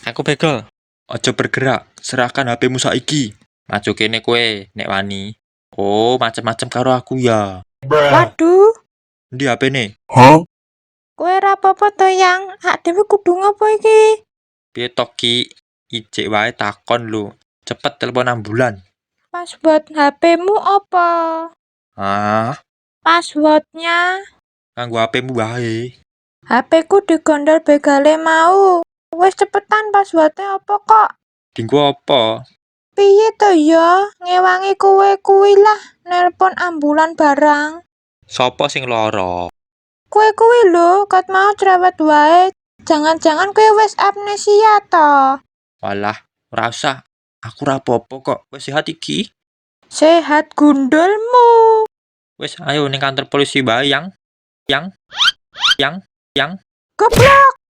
Aku begal. Ojo bergerak, serahkan HP-mu saiki. Maju kene kowe, nek wani. Oh, macem-macem karo aku ya. Waduh, Ndi HP-ne? kowe ra apa-apa to yang? Hak dhewe kudu ngopo iki? Piye to, Ki? Ijek wae takon lho. Cepet telepon ambulan. Password HP-mu apa? Ah, Passwordnya? kanggo HP-mu wae. HP-ku digondol begale mau. Wes cepetan passwordnya apa kok? Dinggo apa? Piye to ya? Ngewangi kowe kuwi lah nelpon ambulan barang. Sopo sing lara? Kowe kuwi lho, kat mau cerewet wae. Jangan-jangan kowe wis amnesia to? Walah, ora usah. Aku ora apa-apa kok. Wis sehat iki. Sehat gundulmu. Wis ayo ning kantor polisi wae, yang. Yang. Goblok!